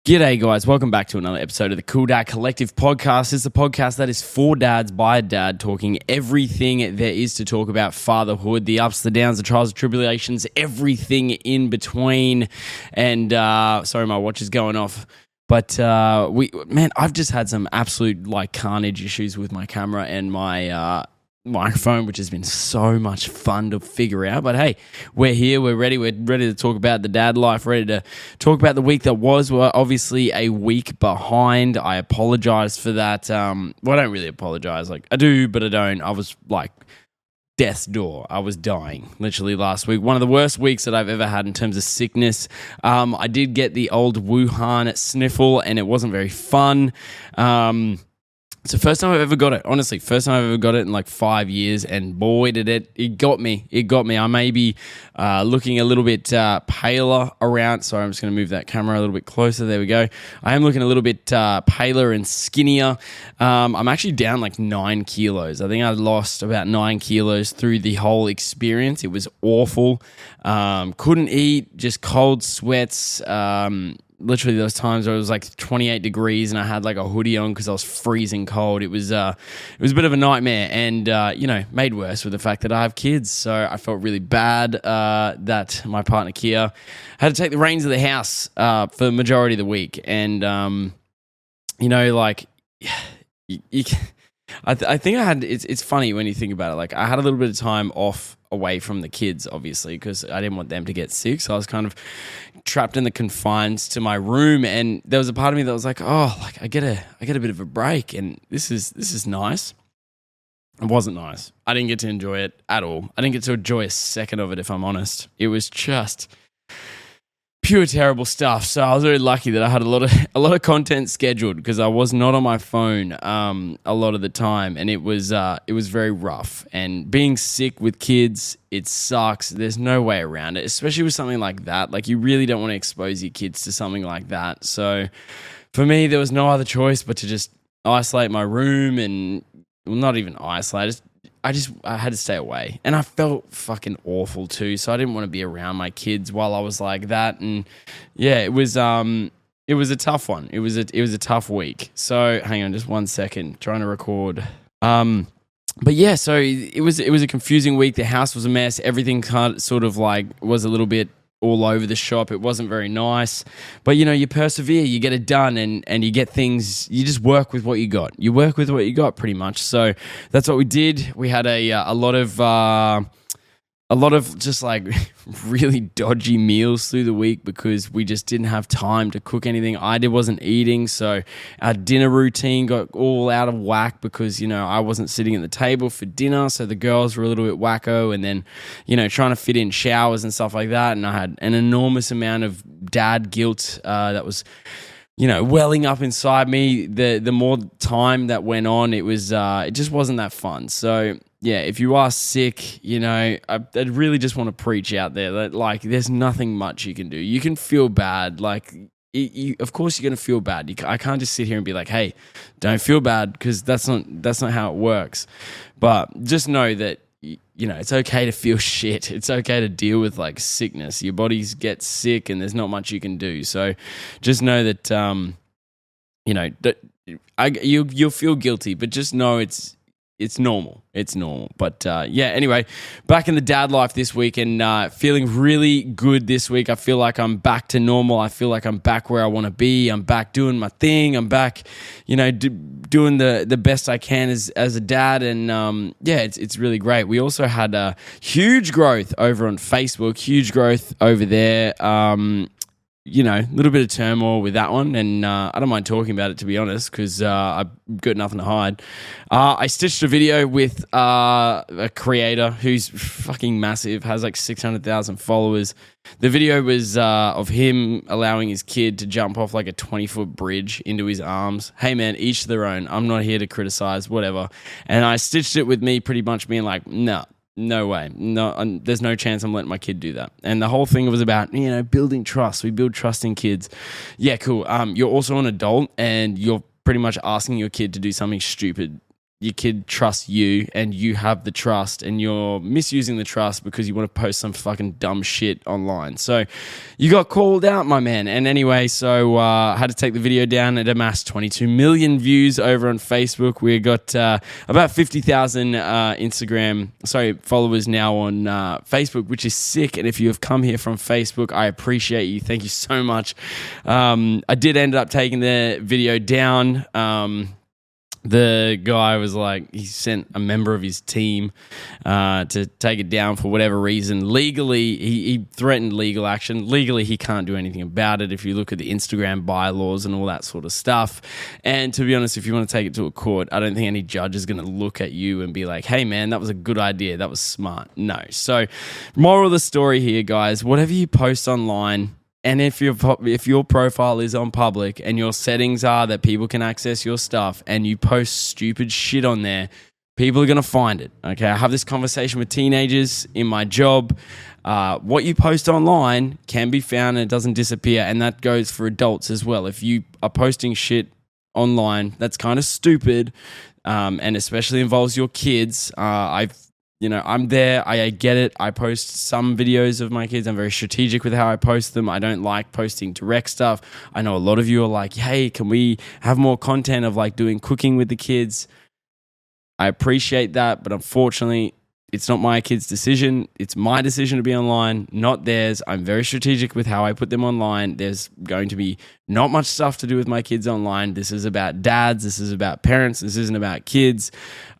G'day guys, welcome back to another episode of the CoolDadCollective podcast. It's a podcast that is for dads by a dad, talking everything there is to talk about fatherhood, the ups, the downs, the trials, the tribulations, everything in between. And sorry, my watch is going off. But I've just had some absolute carnage issues with my camera and my microphone, which has been so much fun to figure out. But hey, we're here, we're ready to talk about the dad life, ready to talk about the week that was. We're obviously a week behind. I apologize for that. I don't really apologize. I do, but I don't. I was death's door. I was dying literally last week. One of the worst weeks that I've ever had in terms of sickness. I did get the old Wuhan sniffle and it wasn't very fun. It's the first time I've ever got it. Honestly, first time I've ever got it in 5 years, and boy, did it got me. It got me. I may be looking a little bit paler around. Sorry, I'm just going to move that camera a little bit closer. There we go. I am looking a little bit paler and skinnier. I'm actually down 9 kilos. I think I lost about 9 kilos through the whole experience. It was awful. Couldn't eat, just cold sweats. Literally those times where it was 28 degrees and I had a hoodie on because I was freezing cold. It was a bit of a nightmare, and made worse with the fact that I have kids. So I felt really bad that my partner Kia had to take the reins of the house for the majority of the week. And I think I had. It's funny when you think about it. I had a little bit of time off away from the kids, obviously, because I didn't want them to get sick. So I was kind of trapped in the confines to my room, and there was a part of me that was I get a bit of a break, and this is nice. It wasn't nice. I didn't get to enjoy it at all. I didn't get to enjoy a second of it, if I'm honest. It was just pure terrible stuff. So I was very lucky that I had a lot of content scheduled, because I was not on my phone a lot of the time, and it was very rough. And being sick with kids, it sucks. There's no way around it, especially with something like that. You really don't want to expose your kids to something like that. So for me, there was no other choice but to just isolate my room, and not even isolate. I had to stay away, and I felt fucking awful too. So I didn't want to be around my kids while I was like that. And yeah, it was a tough one. It was a tough week. So hang on just 1 second, trying to record. But yeah, so it was a confusing week. The house was a mess. Everything was a little bit all over the shop. It wasn't very nice, but you persevere, you get it done, and you get things. You just work with what you got. You work with what you got, pretty much. So that's what we did. We had a lot of just really dodgy meals through the week because we just didn't have time to cook anything. I wasn't eating, so our dinner routine got all out of whack because I wasn't sitting at the table for dinner, so the girls were a little bit wacko, and then trying to fit in showers and stuff like that, and I had an enormous amount of dad guilt that was welling up inside me. The more time that went on, it just wasn't that fun. So yeah, if you are sick, I'd really just want to preach out there that there's nothing much you can do. You can feel bad, of course you're gonna feel bad. I can't just sit here and be like, hey, don't feel bad, because that's not how it works. But just know that it's okay to feel shit. It's okay to deal with sickness. Your body gets sick, and there's not much you can do. So just know that you'll feel guilty, but just know it's normal. It's normal. But anyway, back in the dad life this week, and feeling really good this week. I feel like I'm back to normal. I feel like I'm back where I want to be. I'm back doing my thing. I'm back, doing the best I can as a dad. And it's really great. We also had a huge growth over on Facebook, huge growth over there. A little bit of turmoil with that one, and I don't mind talking about it, to be honest, because I've got nothing to hide. I stitched a video with a creator who's fucking massive, has 600,000 followers. The video was of him allowing his kid to jump off a 20-foot bridge into his arms. Hey man, each to their own. I'm not here to criticize, whatever. And I stitched it with me pretty much being like, nah. No way. No, there's no chance I'm letting my kid do that. And the whole thing was about, building trust. We build trust in kids. Yeah, cool. You're also an adult, and you're pretty much asking your kid to do something stupid. your kid trusts you and you have the trust and you're misusing the trust because you want to post some fucking dumb shit online. So you got called out, my man. And anyway, so I had to take the video down. It amassed 22 million views over on Facebook. We got about 50,000 followers now on Facebook, which is sick. And if you have come here from Facebook, I appreciate you. Thank you so much. I did end up taking the video down. The guy was like, he sent a member of his team to take it down for whatever reason. Legally, he threatened legal action. Legally, he can't do anything about it if you look at the Instagram bylaws and all that sort of stuff. And to be honest, if you want to take it to a court, I don't think any judge is going to look at you and be like, hey, man, that was a good idea. That was smart. No. So moral of the story here, guys, whatever you post online, and if your profile is on public and your settings are that people can access your stuff and you post stupid shit on there, people are going to find it. Okay, I have this conversation with teenagers in my job. What you post online can be found and it doesn't disappear, and that goes for adults as well. If you are posting shit online that's kind of stupid and especially involves your kids, I'm there. I get it. I post some videos of my kids. I'm very strategic with how I post them. I don't like posting direct stuff. I know a lot of you are like, hey, can we have more content of like doing cooking with the kids? I appreciate that, but unfortunately, it's not my kids' decision. It's my decision to be online, not theirs. I'm very strategic with how I put them online. There's going to be not much stuff to do with my kids online. This is about dads. This is about parents. This isn't about kids.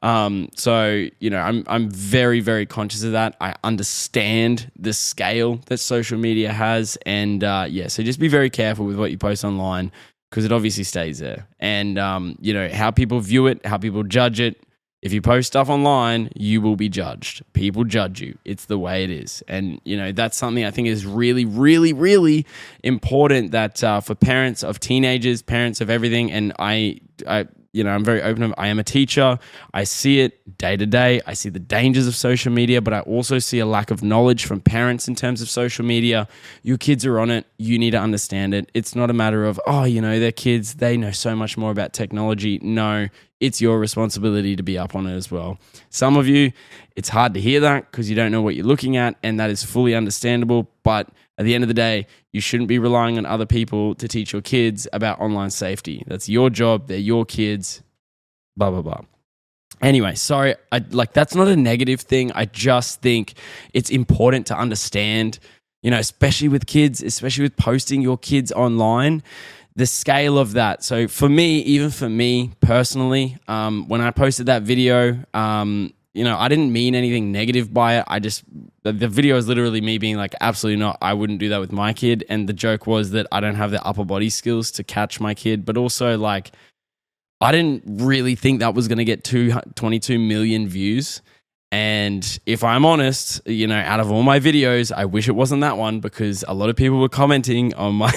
I'm very, very conscious of that. I understand the scale that social media has. And so just be very careful with what you post online because it obviously stays there. And, how people view it, how people judge it. If you post stuff online, you will be judged. People judge you. It's the way it is. And, that's something I think is really, really, really important that for parents of teenagers, parents of everything, and I'm very open. I am a teacher. I see it day to day. I see the dangers of social media, but I also see a lack of knowledge from parents in terms of social media. Your kids are on it. You need to understand it. It's not a matter of, they're kids. They know so much more about technology. No, it's your responsibility to be up on it as well. Some of you, it's hard to hear that because you don't know what you're looking at, and that is fully understandable. But at the end of the day, you shouldn't be relying on other people to teach your kids about online safety. That's your job. They're your kids. Blah, blah, blah. Anyway, sorry. That's not a negative thing. I just think it's important to understand, especially with kids, especially with posting your kids online, the scale of that. So even for me personally, when I posted that video, I didn't mean anything negative by it. The video is literally me being like, absolutely not. I wouldn't do that with my kid. And the joke was that I don't have the upper body skills to catch my kid. But also I didn't really think that was going to get 22 million views. And if I'm honest, out of all my videos, I wish it wasn't that one because a lot of people were commenting on my,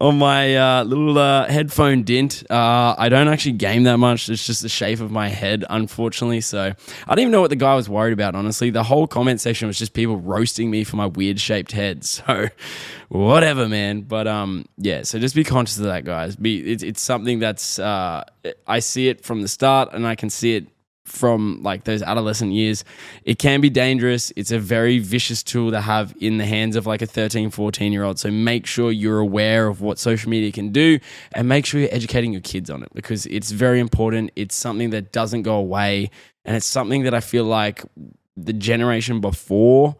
on my little headphone dint. I don't actually game that much. It's just the shape of my head, unfortunately. So I don't even know what the guy was worried about, honestly. The whole comment section was just people roasting me for my weird shaped head. So whatever, man. But so just be conscious of that, guys. It's something that's I see it from the start, and I can see it from those adolescent years. It can be dangerous. It's a very vicious tool to have in the hands of a 13, 14-year-old. So make sure you're aware of what social media can do and make sure you're educating your kids on it because it's very important. It's something that doesn't go away, and it's something that I feel like the generation before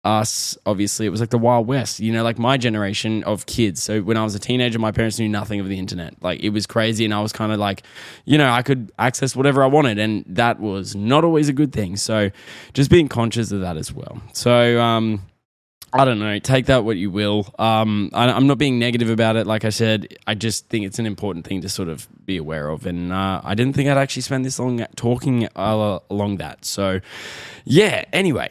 us, obviously, it was the Wild West, my generation of kids. So when I was a teenager, my parents knew nothing of the internet. It was crazy, and I was kind of I could access whatever I wanted, and that was not always a good thing. So just being conscious of that as well. So I don't know, take that what you will. I'm not being negative about it. Like I said, I just think it's an important thing to sort of be aware of, and I didn't think I'd actually spend this long talking along that. So yeah, anyway.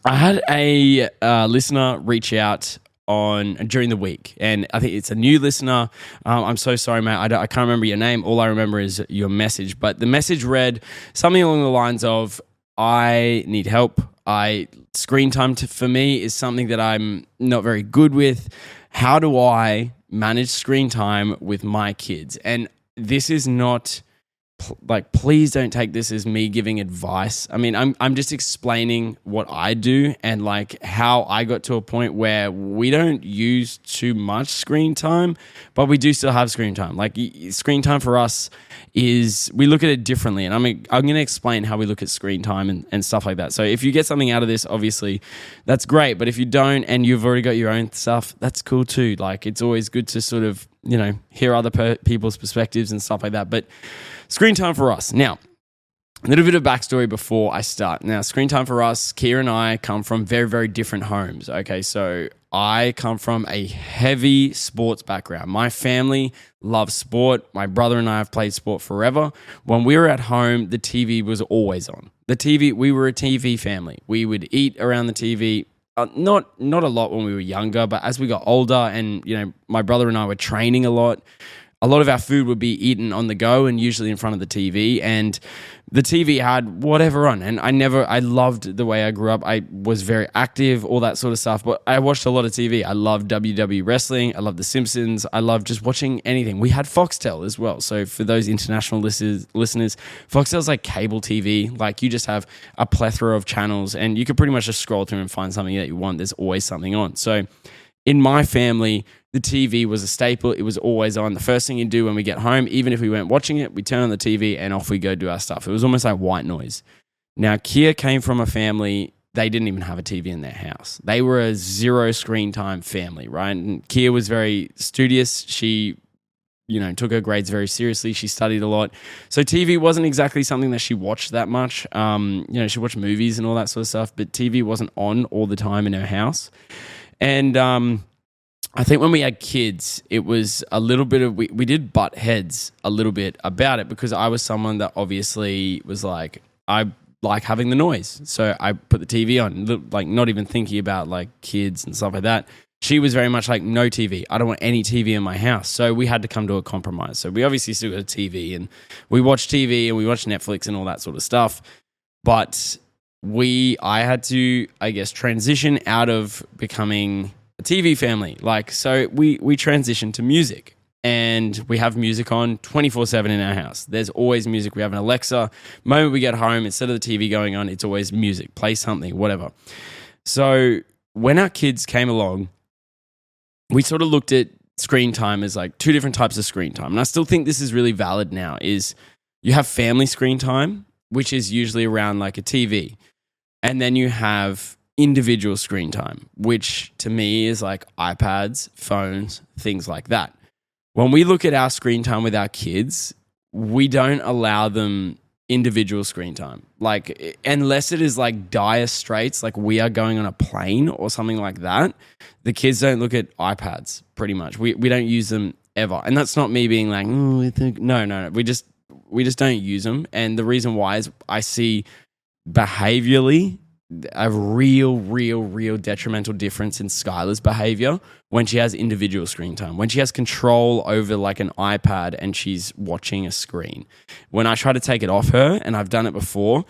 I had a listener reach out during the week, and I think it's a new listener. I'm so sorry, mate. I can't remember your name. All I remember is your message. But the message read something along the lines of, I need help. Screen time for me is something that I'm not very good with. How do I manage screen time with my kids? And this is not like, please don't take this as me giving advice. I mean, I'm just explaining what I do and like how I got to a point where we don't use too much screen time, but we do still have screen time. Like screen time for us is, we look at it differently, and I'm going to explain how we look at screen time and stuff like that. So if you get something out of this, obviously that's great, but if you don't and you've already got your own stuff, that's cool too. Like it's always good to sort of, hear other people's perspectives and stuff like that. But screen time for us. Now, a little bit of backstory before I start. Now, screen time for us, Kia and I come from very, very different homes. Okay, so I come from a heavy sports background. My family loves sport. My brother and I have played sport forever. When we were at home, the TV was always on. We were a TV family. We would eat around the TV. Not a lot when we were younger, but as we got older and, my brother and I were training a lot of our food would be eaten on the go and usually in front of the TV, and the TV had whatever on. And I loved the way I grew up. I was very active, all that sort of stuff, but I watched a lot of TV. I loved WWE wrestling. I loved The Simpsons. I loved just watching anything. We had Foxtel as well. So for those international listeners, Foxtel's like cable TV. Like you just have a plethora of channels and you could pretty much just scroll through and find something that you want. There's always something on. So in my family, the TV was a staple. It was always on. The first thing you do when we get home, even if we weren't watching it, we turn on the TV and off we go do our stuff. It was almost like white noise. Now, Kia came from a family, they didn't even have a TV in their house. They were a zero screen time family, right? And Kia was very studious. She, took her grades very seriously. She studied a lot. So TV wasn't exactly something that she watched that much. She watched movies and all that sort of stuff, but TV wasn't on all the time in her house. And I think when we had kids, it was a little bit of, we did butt heads a little bit about it because I was someone that obviously was like, I like having the noise. So I put the TV on, like not even thinking about like kids and stuff like that. She was very much like, no TV. I don't want any TV in my house. So we had to come to a compromise. So we obviously still got a TV and we watched TV and we watched Netflix and all that sort of stuff. But I had to, I guess, transition out of becoming a TV family. So we transitioned to music and we have music on 24/7 in our house. There's always music. We have an Alexa. The moment we get home, instead of the TV going on, it's always music, play something, whatever. So when our kids came along, we sort of looked at screen time as like two different types of screen time. And I still think this is really valid now, is you have family screen time, which is usually around like a TV. And then you have individual screen time, which to me is like iPads, phones, things like that. When we look at our screen time with our kids, we don't allow them individual screen time. Like, unless it is like dire straits, like we are going on a plane or something like that, the kids don't look at iPads pretty much. We don't use them ever. And that's not me being like, no. We just don't use them. And the reason why is I see behaviorally a real detrimental difference in Skylar's behavior when she has individual screen time, when she has control over like an iPad and she's watching a screen. When I try to take it off her, and I've done it before,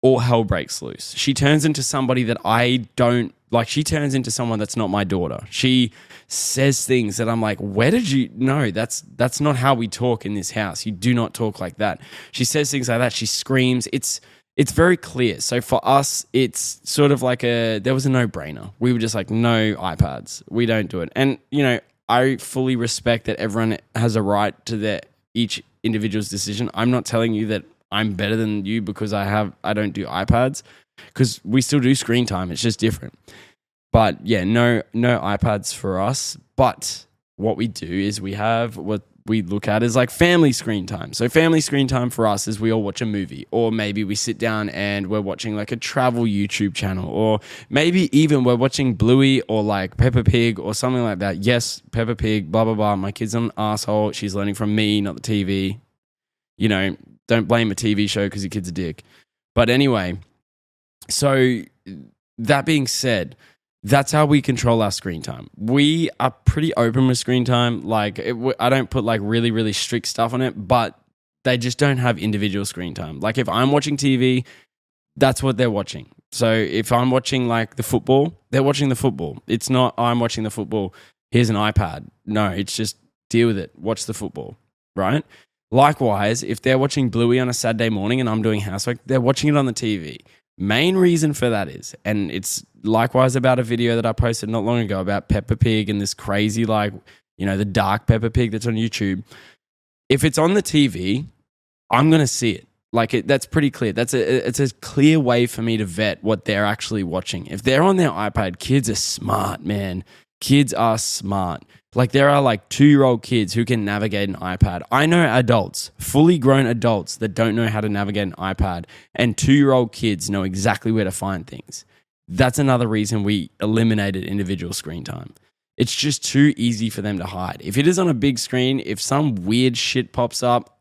all hell breaks loose. She turns into somebody that I don't like. She turns into someone that's not my daughter. She says things that I'm like, where did you know? That's not how we talk in this house. You do not talk like that. She says things like that. She screams. It's very clear. So for us, it's sort of like there was a no-brainer. We were just like, no iPads. We don't do it. And, I fully respect that everyone has a right to each individual's decision. I'm not telling you that I'm better than you because I don't do iPads, because we still do screen time. It's just different. But yeah, no iPads for us. But what we do is we have what we look at is like family screen time. So family screen time for us is we all watch a movie, or maybe we sit down and we're watching like a travel YouTube channel, or maybe even we're watching Bluey or like Peppa Pig or something like that. Yes, Peppa Pig, blah, blah, blah. My kid's an asshole. She's learning from me, not the TV. Don't blame a TV show because your kid's a dick. But anyway, so that being said, that's how we control our screen time. We are pretty open with screen time. Like, I don't put like really, really strict stuff on it, but they just don't have individual screen time. Like, if I'm watching TV, that's what they're watching. So if I'm watching like the football, they're watching the football. It's not, I'm watching the football, here's an iPad. No, it's just deal with it. Watch the football, right? Likewise, if they're watching Bluey on a Saturday morning and I'm doing housework, they're watching it on the TV. Main reason for that is, and it's likewise about a video that I posted not long ago about Peppa Pig and this crazy, the dark Peppa Pig that's on YouTube. If it's on the TV, I'm going to see it. That's pretty clear. It's a clear way for me to vet what they're actually watching. If they're on their iPad, kids are smart, man. Kids are smart. There are 2-year-old kids who can navigate an iPad. I know adults, fully grown adults that don't know how to navigate an iPad, and 2-year-old kids know exactly where to find things. That's another reason we eliminated individual screen time. It's just too easy for them to hide. If it is on a big screen, if some weird shit pops up,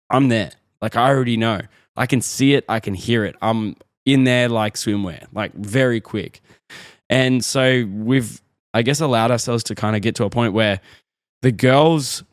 I'm there. I already know. I can see it. I can hear it. I'm in there like swimwear, very quick. And so we've, I guess, allowed ourselves to kind of get to a point where the girls,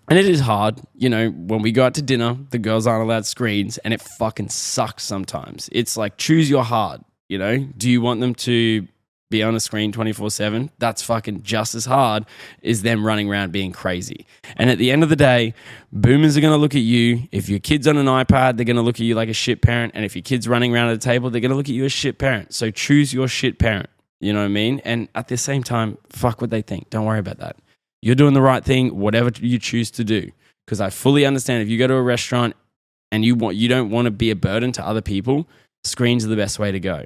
and it is hard, when we go out to dinner, the girls aren't allowed screens, and it fucking sucks sometimes. It's choose your heart, Do you want them to be on a screen 24/7? That's fucking just as hard as them running around being crazy. And at the end of the day, boomers are going to look at you. If your kid's on an iPad, they're going to look at you like a shit parent. And if your kid's running around at a table, they're going to look at you as shit parent. So choose your shit parent. You know what I mean? And at the same time, fuck what they think. Don't worry about that. You're doing the right thing, whatever you choose to do. Because I fully understand if you go to a restaurant and you don't want to be a burden to other people, screens are the best way to go.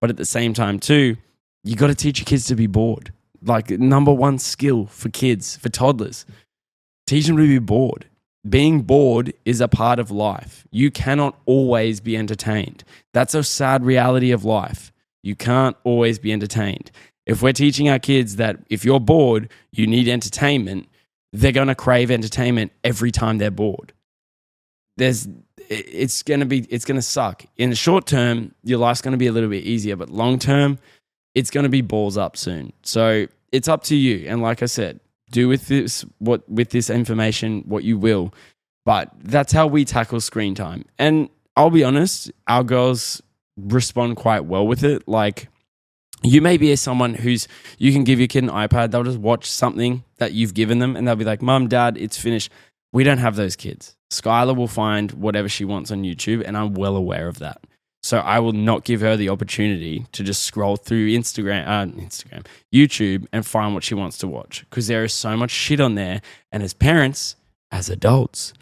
But at the same time too, you got to teach your kids to be bored. Number one skill for kids, for toddlers, teach them to be bored. Being bored is a part of life. You cannot always be entertained. That's a sad reality of life. You can't always be entertained. If we're teaching our kids that if you're bored, you need entertainment, they're going to crave entertainment every time they're bored. It's going to suck. In the short term, your life's going to be a little bit easier, but long term, it's going to be balls up soon. So it's up to you. And like I said, do with this information what you will. But that's how we tackle screen time. And I'll be honest, our girls respond quite well with it. You may be someone you can give your kid an iPad, they'll just watch something that you've given them and they'll be like, Mom, Dad, it's finished. We don't have those kids. Skylar will find whatever she wants on YouTube, and I'm well aware of that. So I will not give her the opportunity to just scroll through YouTube and find what she wants to watch, because there is so much shit on there. And as parents, as adults,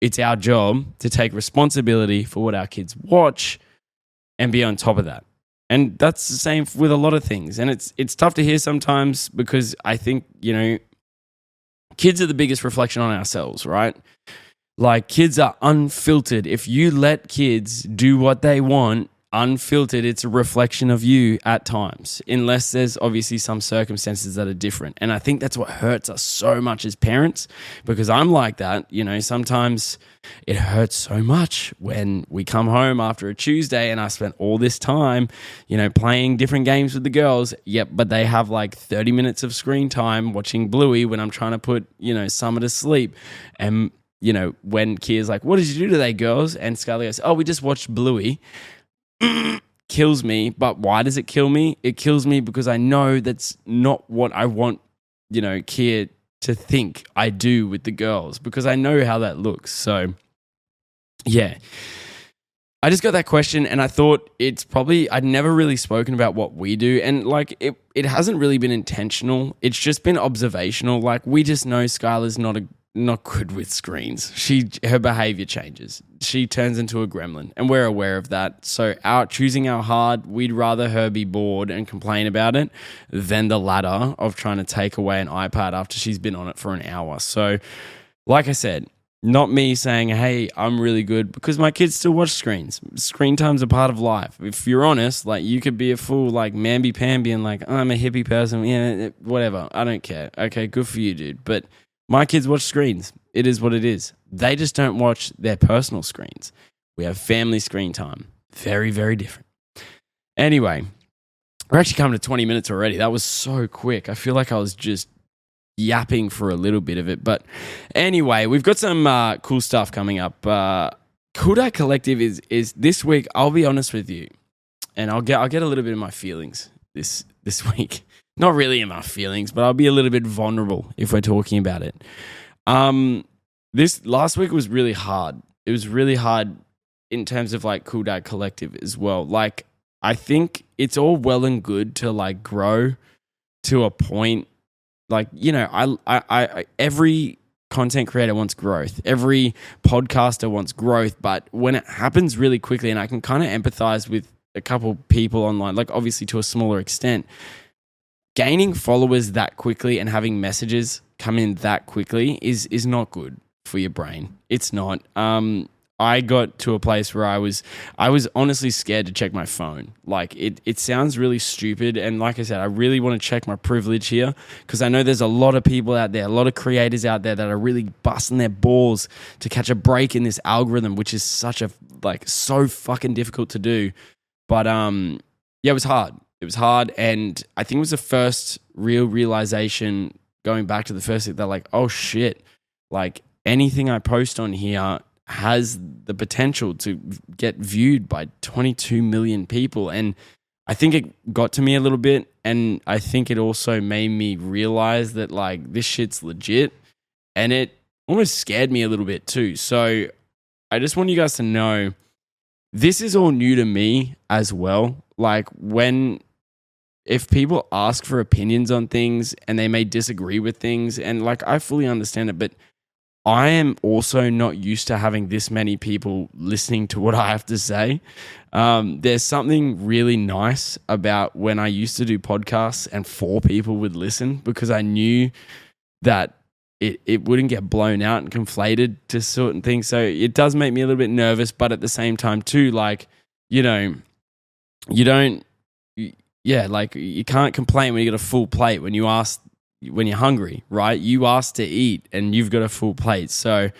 it's our job to take responsibility for what our kids watch and be on top of that. And that's the same with a lot of things. And it's tough to hear sometimes, because I think, kids are the biggest reflection on ourselves, right? Kids are unfiltered. If you let kids do what they want, unfiltered, it's a reflection of you at times, unless there's obviously some circumstances that are different. And I think that's what hurts us so much as parents, because I'm like that. Sometimes it hurts so much when we come home after a Tuesday and I spent all this time, playing different games with the girls. Yep, but they have 30 minutes of screen time watching Bluey when I'm trying to put, Summer to sleep. And when Kia's like, what did you do today, girls? And Scully goes, oh, we just watched Bluey. Kills me. But why does it kill me? It kills me because I know that's not what I want, Kia to think I do with the girls, because I know how that looks. So, yeah. I just got that question and I thought I'd never really spoken about what we do. And it hasn't really been intentional. It's just been observational. We just know Skylar's not good with screens. Her behavior changes. She turns into a gremlin, and we're aware of that. So choosing our hard, we'd rather her be bored and complain about it than the latter of trying to take away an iPad after she's been on it for an hour. So like I said, not me saying, hey, I'm really good, because my kids still watch screens. Screen time's a part of life. If you're honest, you could be a fool mamby-pamby and I'm a hippie person. Yeah, whatever. I don't care. Okay, good for you, dude. But my kids watch screens. It is what it is. They just don't watch their personal screens. We have family screen time. Very, very different. Anyway, we're actually coming to 20 minutes already. That was so quick. I feel like I was just yapping for a little bit of it. But anyway, we've got some cool stuff coming up. CoolDadCollective is this week. I'll be honest with you, and I'll get a little bit of my feelings this week. Not really in my feelings, but I'll be a little bit vulnerable if we're talking about it. this last week was really hard. It was really hard in terms of like Cool Dad Collective as well. Like, I think it's all well and good to like grow to a point. Like, you know, I every content creator wants growth. Every podcaster wants growth. But when it happens really quickly, and I can kind of empathize with a couple people online, like obviously to a smaller extent, gaining followers that quickly and having messages come in that quickly is not good for your brain. It's not. I got to a place where I was honestly scared to check my phone. Like it sounds really stupid, and like I said, I really want to check my privilege here because I know there's a lot of people out there, a lot of creators out there that are really busting their balls to catch a break in this algorithm, which is so fucking difficult to do. But yeah, it was hard. It was hard, and I think it was the first real realization going back to the first thing that like, oh shit, like anything I post on here has the potential to get viewed by 22 million people. And I think it got to me a little bit, and I think it also made me realize that like this shit's legit, and it almost scared me a little bit too. So I just want you guys to know this is all new to me as well. Like if people ask for opinions on things and they may disagree with things, and like I fully understand it, but I am also not used to having this many people listening to what I have to say. There's something really nice about when I used to do podcasts and 4 people would listen, because I knew that it wouldn't get blown out and conflated to certain things. So it does make me a little bit nervous, but at the same time too, like, you know, like you can't complain when you got a full plate when you're hungry, right? You asked to eat and you've got a full plate. So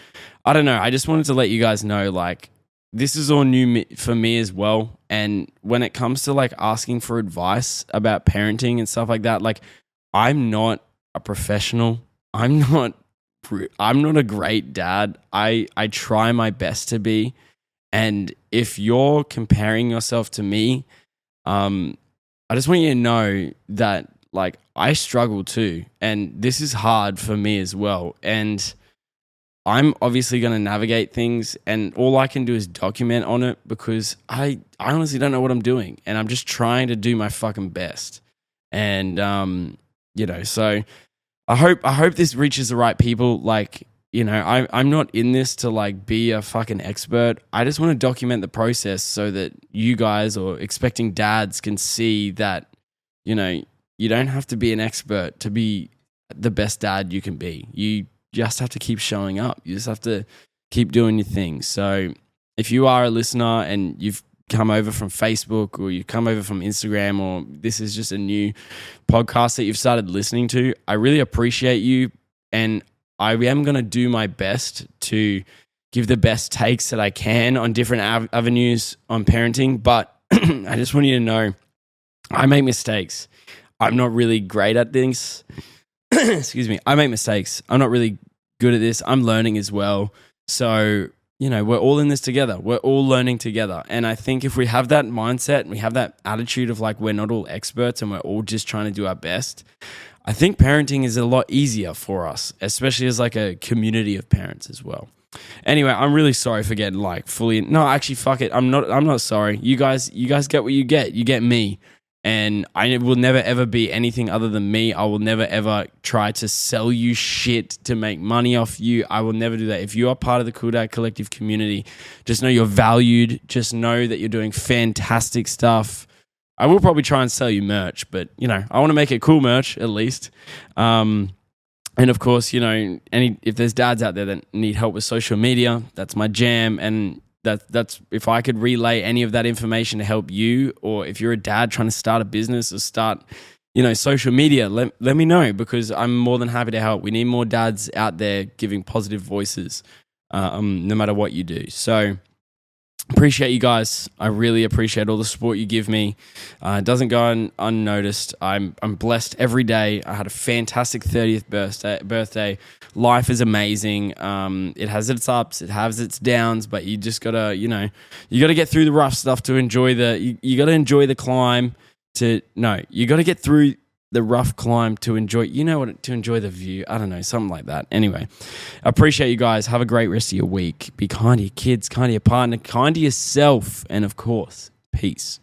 I don't know. I just wanted to let you guys know, like, this is all new for me as well. And when it comes to like asking for advice about parenting and stuff like that, like I'm not a professional. I'm not a great dad. I try my best to be. And if you're comparing yourself to me, I just want you to know that like I struggle too, and this is hard for me as well. And I'm obviously going to navigate things, and all I can do is document on it because I honestly don't know what I'm doing, and I'm just trying to do my fucking best. And you know, so I hope this reaches the right people. Like, you know, I'm not in this to like be a fucking expert. I just want to document the process so that you guys or expecting dads can see that, you know, you don't have to be an expert to be the best dad you can be. You just have to keep showing up. You just have to keep doing your thing. So if you are a listener and you've come over from Facebook or you've come over from Instagram, or this is just a new podcast that you've started listening to, I really appreciate you. And I am going to do my best to give the best takes that I can on different avenues on parenting. But I just want you to know I make mistakes. I'm not really great at things. Excuse me. I make mistakes. I'm not really good at this. I'm learning as well. So, you know, we're all in this together. We're all learning together. And I think if we have that mindset and we have that attitude of like we're not all experts and we're all just trying to do our best, I think parenting is a lot easier for us, especially as like a community of parents as well. Anyway, I'm really sorry for getting like fully. No, actually, fuck it. I'm not sorry. You guys get what you get. You get me. And I will never, ever be anything other than me. I will never, ever try to sell you shit to make money off you. I will never do that. If you are part of the Cool Dad Collective community, just know you're valued. Just know that you're doing fantastic stuff. I will probably try and sell you merch, but, you know, I want to make it cool merch at least. And, of course, you know, if there's dads out there that need help with social media, that's my jam. And that's if I could relay any of that information to help you, or if you're a dad trying to start a business or start, you know, social media, let me know, because I'm more than happy to help. We need more dads out there giving positive voices, no matter what you do. So appreciate you guys. I really appreciate all the support you give me. It doesn't go unnoticed. I'm blessed every day. I had a fantastic 30th birthday. Life is amazing. It has its ups, it has its downs, but you just gotta, you know, you gotta get through the rough stuff to enjoy you gotta enjoy the climb. You gotta get through the rough climb to enjoy, to enjoy the view. I don't know, something like that. Anyway, I appreciate you guys. Have a great rest of your week. Be kind to your kids, kind to your partner, kind to yourself. And of course, peace.